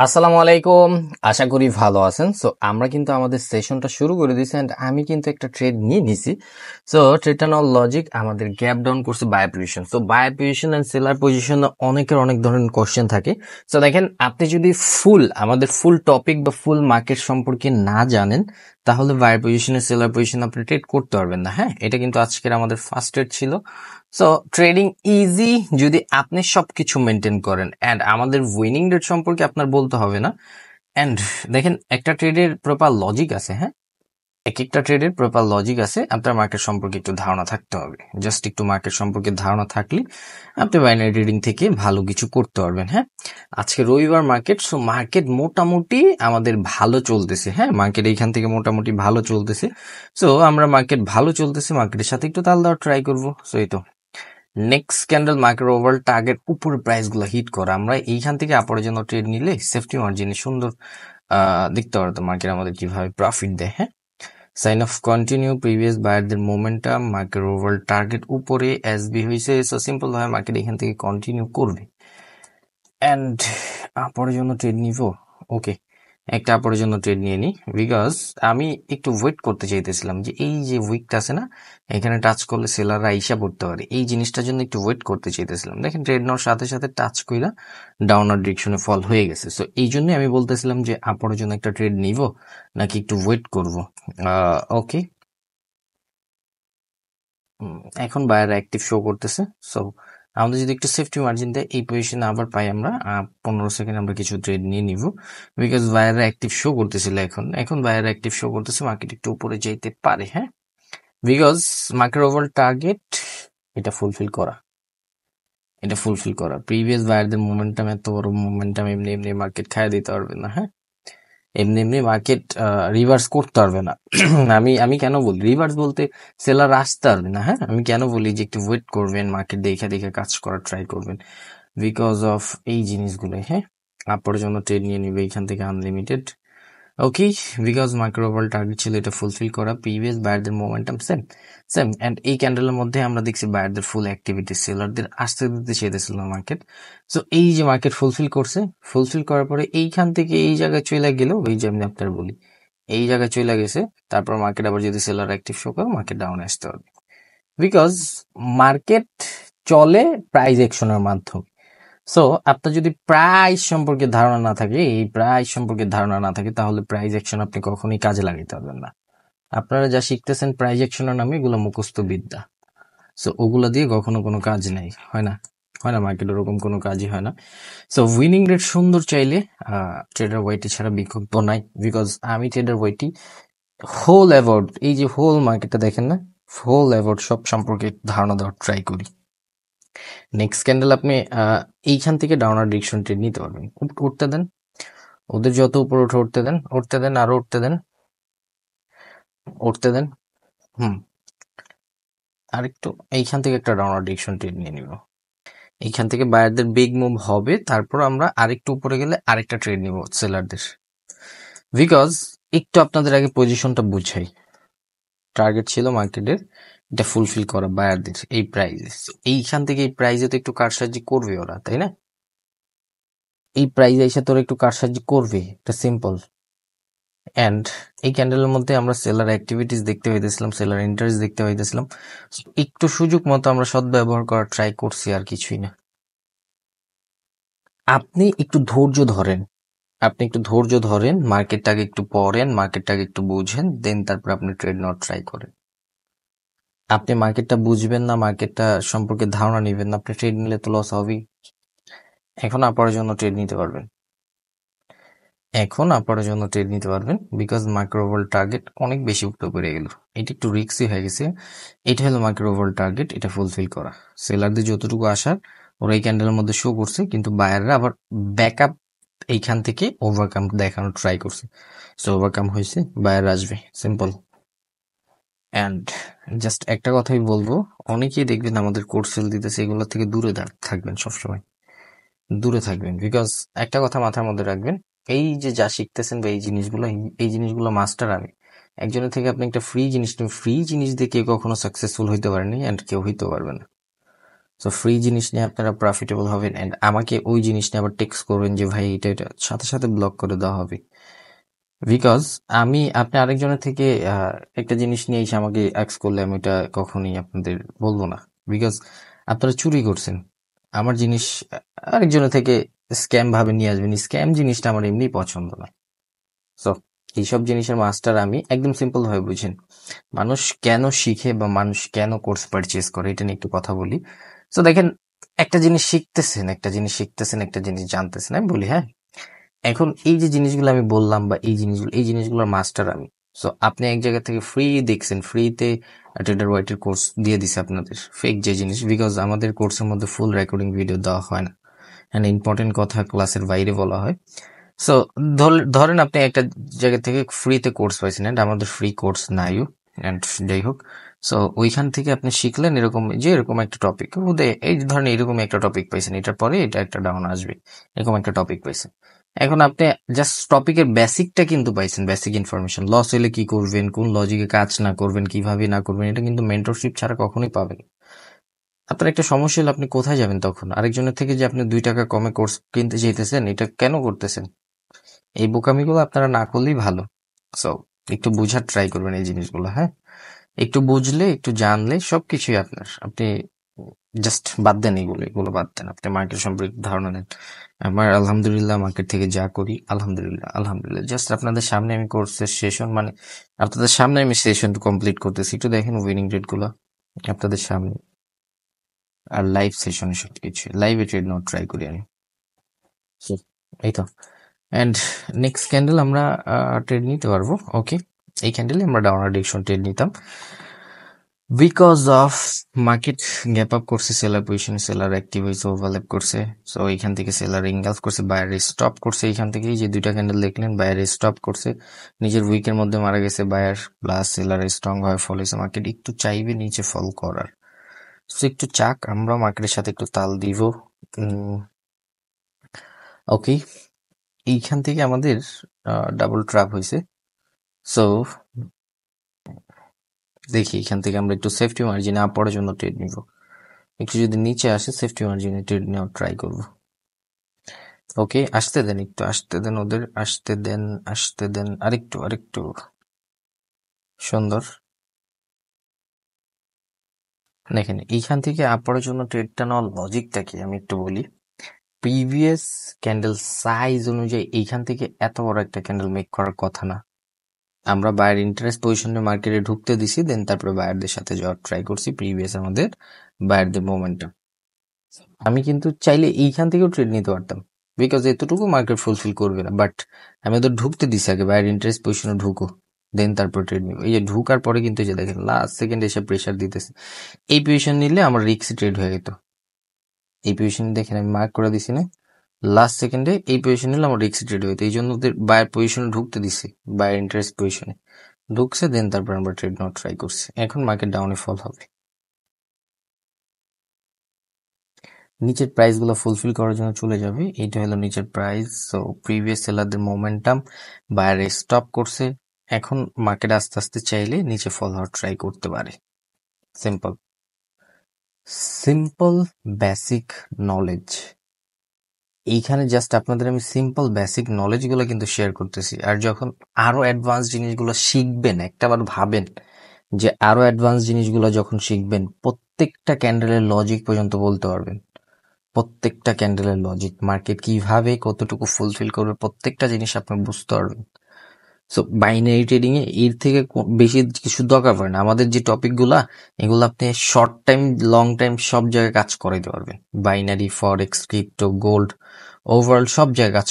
আসসালামু আলাইকুম। আশা করি ভালো আছেন। সো আমরা কিন্তু আমাদের সেশনটা শুরু করে দিয়েছি এন্ড আমি কিন্তু একটা ট্রেড নিয়ে নিছি। সো ট্রেডটা নেওয়ার লজিক আমাদের গ্যাপ ডাউন করছে buyer position. So buyer position and seller position অনেকের অনেক ধরনের কোশ্চেন থাকে। সো দেখেন, আপনি যদি আমাদের ফুল টপিক বা ফুল মার্কেট সম্পর্কে না জানেন, তাহলে বায়ার পজিশনে সেলার পজিশন আপনি ট্রেড করতে পারবেন না। হ্যাঁ, এটা কিন্তু আজকের আমাদের ফার্স্ট ট্রেড ছিল। সো ট্রেডিং ইজি যদি আপনি সবকিছু মেনটেন করেন, এন্ড আমাদের উইনিং রেট সম্পর্কে আপনার বলতে হবে না। এন্ড দেখেন, একটা ট্রেডের প্রপার লজিক আছে। হ্যাঁ, এক একটা ট্রেডের প্রপার লজিক আছে। আপনার মার্কেট সম্পর্কে একটু ধারণা থাকতে হবে। জাস্ট একটু মার্কেট সম্পর্কে ধারণা থাকলে আপনি বাইনারি ট্রেডিং থেকে ভালো কিছু করতে পারবেন। হ্যাঁ, আজকে রবিবার মার্কেট, সো মার্কেট মোটামুটি আমাদের ভালো চলতেছে। হ্যাঁ, মার্কেট এইখান থেকে মোটামুটি ভালো চলতেছে। সো আমরা মার্কেট ভালো চলতেছে, মার্কেটের সাথে একটু তাল দেওয়ার ট্রাই করবো। সো এই তো next candle market overall target উপরে প্রাইস গুলো হিট করা, আমরা এইখান থেকে আপরের জন্য ট্রেড নিলে সেফটি মার্জিনে সুন্দর দেখতে পারতো মার্কেট আমাদের কিভাবে প্রফিট দেয়। হ্যাঁ, সাইন অফ কন্টিনিউ প্রিভিয়াস বায়ারদের মোমেন্টাম, মার্কেট ওভারঅল টার্গেট উপরে এসবি হয়েছে। সো সিম্পল ভাবে মার্কেট এখান থেকে কন্টিনিউ করবে এন্ড আপরের জন্য ট্রেড নিব। ওকে, একটা আপরের জন্য ট্রেড নিয়ে নিই, বিকজ আমি একটু ওয়েট করতে চাইতেছিলাম যে এই যে উইকটা আছে না, এখানে টাচ করলে সেলাররা আইসা পড়তে পারে, এই জিনিসটার জন্য একটু ওয়েট করতে চাইতেছিলাম। দেখেন, ট্রেড নেওয়ার সাথে সাথে টাচ কইরা ডাউনার ডিরেকশনে ফল হয়ে গেছে। সো এই জন্য আমি বলতেছিলাম যে আপরের জন্য একটা ট্রেড নিব নাকি একটু ওয়েট করব। ওকে, এখন বায়ার অ্যাক্টিভ শো করতেছে। সো আমাদের যদি একটু সেফটি মার্জিন দেয়, এই পজিশনে আবার পাই আমরা 15 সেকেন্ড আমরা কিছু ট্রেড নিয়ে নিব, বিকজ বায়ার অ্যাক্টিভ শো করতেছিল। এখন বায়ার অ্যাক্টিভ শো করতেছে, মার্কেট একটু উপরে যেতে পারে। হ্যাঁ, বিকজ মার্কেট ওভার টার্গেট এটা ফুলফিল করা প্রিভিয়াস বায়ারদের মোমেন্টাম, এত বড় মোমেন্টাম এমনি এমনি মার্কেট খাইয়ে দিতে পারবে না। হ্যাঁ, এমনি এমনি মার্কেট রিভার্স করতে পারবে না। আমি কেন বলি রিভার্স বলতে, সেলার আসতে পারবে না। হ্যাঁ, আমি কেন বলি যে একটু ওয়েট করবেন, মার্কেট দেখে দেখে কাজ করার ট্রাই করবেন, বিকজ অফ এই জিনিসগুলো। হ্যাঁ, আপরের জন্য ট্রেড নিয়ে নিবে এখান থেকে unlimited. Okay, because market overall target ছিল এটা ফুলফিল করা, প্রিভিয়াস বায়ারদের মোমেন্টাম সেম সেম এন্ড এই ক্যান্ডেলের মধ্যে আমরা দেখছি বায়ারদের ফুল অ্যাক্টিভিটি, সেলারদের আসতে দিতে চাইতেছিল মার্কেট। সো এই যে মার্কেট ফুলফিল করার পরে এইখান থেকে এই জায়গায় চলে গেল, ওই যে আমি আপনার বলি এই জায়গায় চলে গেছে, তারপর মার্কেট আবার যদি সেলার অ্যাক্টিভ শো করে মার্কেট ডাউনে আসতে হবে, বিকজ মার্কেট চলে প্রাইস অ্যাকশনের মাধ্যমে। সো আপনার যদি প্রাইস সম্পর্কে ধারণা না থাকে, তাহলে প্রাইস অ্যাকশন আপনি কখনোই কাজে লাগাতে পারবেন না। আপনারা যা শিখতেছেন প্রাইস অ্যাকশনের নামে, এগুলো মুখস্থ বিদ্যা। সো ওগুলা দিয়ে কখনো কোনো কাজ নেই, হয় না মার্কেট ওরকম কোনো কাজই হয় না। সো উইনিং রেট সুন্দর চাইলে ট্রেডার ওয়াইটি ছাড়া বিকল্প নাই, বিকজ আমি ট্রেডার ওয়াইটি হোল অ্যাভার্ড, এই যে হোল মার্কেটটা দেখেন না, হোল অ্যাভার্ড সব সম্পর্কে ধারণা দেওয়ার ট্রাই করি। নেক্সট ক্যান্ডেল আপনি এইখান থেকে ডাউনার ডিরেকশন ট্রেড নিতে পারবেন। উঠতে দেন, ওদের যত উপর উঠতে দেন, আরো উঠতে দেন। আরেকটু এইখান থেকে একটা ডাউনার ডিরেকশন ট্রেড নিয়ে নিব। এইখান থেকে বায়ারদের বিগ মুভ হবে, তারপর আমরা আরেকটু উপরে গেলে আরেকটা ট্রেড নিব সেলারদের, বিকজ একটু আপনাদের আগে পজিশনটা বুঝাই। টার্গেট ছিল মার্কেটের এটা ফুলফিল করা বায়ারদের এই প্রাইজে। এইখান থেকে এই প্রাইজে তো একটু কারসাজি করবে ওরা, তাই না? এই প্রাইজে এসে তোরা একটু কারসাজি করবে, এটা সিম্পল। এন্ড এই ক্যান্ডেলের মধ্যে আমরা সেলার অ্যাক্টিভিটিস দেখতে পাইতেছিলাম, সেলার ইন্টারেস্ট দেখতে পাইতেছিলাম। একটু সুযোগ মতো আমরা সদ্ব্যবহার করার ট্রাই করছি, আর কিছুই না। আপনি একটু ধৈর্য ধরেন, মার্কেটটাকে একটু পড়েন, মার্কেটটাকে একটু বুঝেন, দেন তারপর আপনি ট্রেড নেওয়ার ট্রাই করেন। আপনি মার্কেটটা বুঝবেন না, মার্কেটটা সম্পর্কে ধারণা নেবেন না, আপনি ট্রেড নিলে তো লস হবেই। এখন আপনার জন্য ট্রেড নিতে পারবেন, বিকজ মার্কেট ওভারঅল টার্গেট অনেক বেশি উপরে পড়ে গেল, এটা একটু রিস্কি হয়ে গেছে। এটা হলো মার্কেট ওভারঅল টার্গেট, এটা ফুলফিল করা। সেলারদের যতটুকু আসার ওরা এই ক্যান্ডেলের মধ্যে শো করছে, কিন্তু বায়াররা আবার ব্যাকআপ এইখান থেকে ওভারকাম দেখানোর ট্রাই করছে। সো ওভারকাম হয়েছে, বায়ার আসবে, সিম্পল। অ্যান্ড জাস্ট একটা কথাই বলবো, অনেকেই দেখবেন আমাদের কোর্স সেল দিতেছে, এগুলো থেকে দূরে থাকবেন, সবসময় দূরে থাকবেন, বিকজ একটা কথা মাথার মধ্যে রাখবেন, এই যে যা শিখতেছেন বা এই জিনিসগুলো মাস্টার আমি। একজনের থেকে আপনি একটা ফ্রি জিনিস দিয়ে কেউ কখনো সাকসেসফুল হইতে পারেনি, অ্যান্ড কেউ হইতে পারবে না। সো ফ্রি জিনিস নিয়ে আপনারা প্রফিটেবল হবেন এন্ড আমাকে ওই জিনিস নিয়ে আবার টেক্সট করবেন যে ভাই এটা সাথে সাথে ব্লক করে দেওয়া হবে, বিকজ আপনি আরেকজনের থেকে একটা জিনিস নিয়ে এসে আমাকে অ্যাক্স করলে আমি এটা কখনোই আপনাদের বলবো না, বিকজ আপনারা চুরি করছেন আমার জিনিস, আরেকজনের থেকে স্ক্যাম ভাবে নিয়ে আসবেন। স্ক্যাম জিনিসটা আমার এমনি পছন্দ না। সো এইসব জিনিসের মাস্টার আমি, একদম সিম্পল ভাবে বুঝেন মানুষ কেন শিখে বা মানুষ কেন কোর্স পারচেজ করে, এটা নিয়ে একটু কথা বলি। সো দেখেন, একটা জিনিস শিখতেছেন, একটা জিনিস জানতেছেন, আমি বলি হ্যাঁ, এখন এই যে জিনিসগুলো আমি বললাম বা এই জিনিসগুলোর মাস্টার আমি। সো আপনি এক জায়গা থেকে ফ্রি দেখছেন, ফ্রিতে ট্রেডার হোয়াইটের কোর্স দিয়ে দিছে আপনাদের ফেক যে জিনিস, বিকজ আমাদের কোর্সের মধ্যে ফুল রেকর্ডিং ভিডিও দেওয়া হয় না, অ্যান্ড ইম্পর্টেন্ট কথা ক্লাসের বাইরে বলা হয়। সো ধরেন আপনি একটা জায়গা থেকে ফ্রিতে কোর্স পাইছেন, অ্যান্ড আমাদের ফ্রি কোর্স নাইও, অ্যান্ড যাই হোক, সো ওইখান থেকে আপনি শিখলেন এরকম যে এরকম একটা টপিক, এই ধরেন এরকম একটা টপিক পাইছেন, এটার পরে এটা একটা ডাউন আসবে, এরকম একটা টপিক পাইছেন। এখন আপনি জাস্ট টপিকের বেসিকটা কিন্তু পাইছেন, বেসিক ইনফরমেশন, লস হলে কি করবেন, কোন লজিকে কাজ না করবেন, কিভাবে না করবেন, এটা কিন্তু মেন্টরশিপ ছাড়া কখনোই পাবেন। আপনার একটা সমস্যা হলে আপনি কোথায় যাবেন তখন? আরেকজনের থেকে যে আপনি 2 টাকা কমে কোর্স কিনতে চাইতেছেন, এটা কেন করতেছেন? এই বোকামিগুলো আপনারা না করলেই ভালো। সো একটু বোঝার ট্রাই করবেন এই জিনিসগুলো, হ্যাঁ? একটু বুঝলে, একটু জানলে সবকিছুই আপনার। আপনি জাস্ট বাদ দেন এগুলো বাদ দেন। আপনি মার্কেট সম্পর্কে ধারণা নেন। আমার আলহামদুলিল্লাহ মার্কেট থেকে যা করি, আলহামদুলিল্লাহ। জাস্ট আপনাদের সামনে আমি কোর্সের সেশন, মানে আপনাদের সামনে আমি সেশন কমপ্লিট করতেছি। একটু দেখেন উইনিং রেট গুলো আপনাদের সামনে, আর লাইভ সেশনে সবকিছু লাইভে ট্রেড নোট ট্রাই করি আমি। So, এই তো। অ্যান্ড নেক্সট ক্যান্ডেল আমরা ট্রেড নিতে পারবো। ওকে, এই ক্যান্ডেলে আমরা ডাউনার ডিরেকশন ট্রেড নিতাম, because of market gap up করছে, সেলার পজিশন, সেলার অ্যাক্টিভ হয়েছে, ওভারল্যাপ করছে। সো এইখান থেকে সেলার ইনগালফ করছে, বায়ারে স্টপ করছে। এইখান থেকে যে 2টা ক্যান্ডেল দেখলেন, বায়ারে স্টপ করছে, নিজের উইকের মধ্যে মারা গেছে বায়ার, প্লাস সেলার স্ট্রং ভাবে ফল হয়েছে। মার্কেট একটু চাইবে নিচে ফল করার, সো একটু চাক, আমরা মার্কেটের সাথে একটু তাল দিব। ওকে, এইখান থেকে আমাদের ডাবল ট্র্যাপ হয়েছে। সো দেখি এখান থেকে আমরা একটু সেফটি মার্জিনে আপ পড়ার জন্য ট্রেড নিব। একটু যদি নিচে আসে সেফটি মার্জিনে ট্রেড নেওয়ার ট্রাই করব। ওকে, আসতে দেন, একটু আসতে দেন, ওদের আসতে দেন, আরেকটু সুন্দর। দেখেন এইখান থেকে আপ পড়ার জন্য ট্রেডটা নেওয়ার লজিকটা কি আমি একটু বলি। প্রিভিয়াস ক্যান্ডেল সাইজ অনুযায়ী এইখান থেকে এত বড় একটা ক্যান্ডেল মেক করার কথা না। আমরা বায়ার ইন্টারেস্ট পজিশনে মার্কেটে ঢুকতে দিছি, দেন তারপরে বায়ারদের সাথে যাওয়ার ট্রাই করছি। প্রিভিয়াস আমাদের বায়ারদের মোমেন্টাম, আমি কিন্তু চাইলে এইখান থেকেও ট্রেড নিতে পারতাম, বিকজ এতটুকু মার্কেট ফুলফিল করবে না, বাট আমি ওদের ঢুকতে দিছি আগে, বায়ার ইন্টারেস্ট পজিশনে ঢুকো, দেন তারপর ট্রেড নিব। এই যে ঢুকার পরে কিন্তু এই যে দেখেন লাস্ট সেকেন্ড এসে প্রেশার দিতেছে। এই পজিশন নিলে আমার রিক্সি ট্রেড হয়ে যেত। এই পজিশন দেখেন আমি মার্ক করে দিছি না, লাস্ট সেকেন্ডে এই পজিশন নিলে আমার রিক্সি ট্রেড হয়ে যেত। এই জন্য ওদের বায়ার পজিশনে ঢুকতে দিছি, বায়ার ইন্টারেস্ট পজিশনে ঢুকছে, দেন তারপর আমরা ট্রেড নেওয়ার ট্রাই করছি। এখন মার্কেট ডাউনে ফল হবে, নিচের প্রাইস গুলো ফুলফিল করার জন্য চলে যাবে। এইটা হলো নিচের প্রাইস। সো প্রিভিয়াস সেলারদের মোমেন্টাম বাইরে স্টপ করছে, এখন মার্কেট আস্তে আস্তে চাইলে নিচে ফল হওয়ার ট্রাই করতে পারে। সিম্পল সিম্পল বেসিক নলেজ, এইখানে জাস্ট আপনাদের আমি সিম্পল বেসিক নলেজ গুলো কিন্তু শেয়ার করতেছি। আর যখন আরো অ্যাডভান্স জিনিসগুলো শিখবেন, একটাবার ভাবেন যে আরো অ্যাডভান্স জিনিসগুলো যখন শিখবেন, প্রত্যেকটা ক্যান্ডেলের লজিক পর্যন্ত বলতে পারবেন। প্রত্যেকটা ক্যান্ডেলের লজিক, মার্কেট কিভাবে কতটুকু ফুলফিল করবে, প্রত্যেকটা জিনিস আপনি বুঝতে পারবেন। সো বাইনারি ট্রেডিং এ এর থেকে বেশি কিছু দরকার পড়ে না। আমাদের যে টপিক গুলা, এগুলো আপনি শর্ট টাইম লং টাইম সব জায়গায় কাজ করাইতে পারবেন। বাইনারি, ফরেক্স, ক্রিপ্টো, গোল্ড, ওভারঅল সব জায়গায় কাজ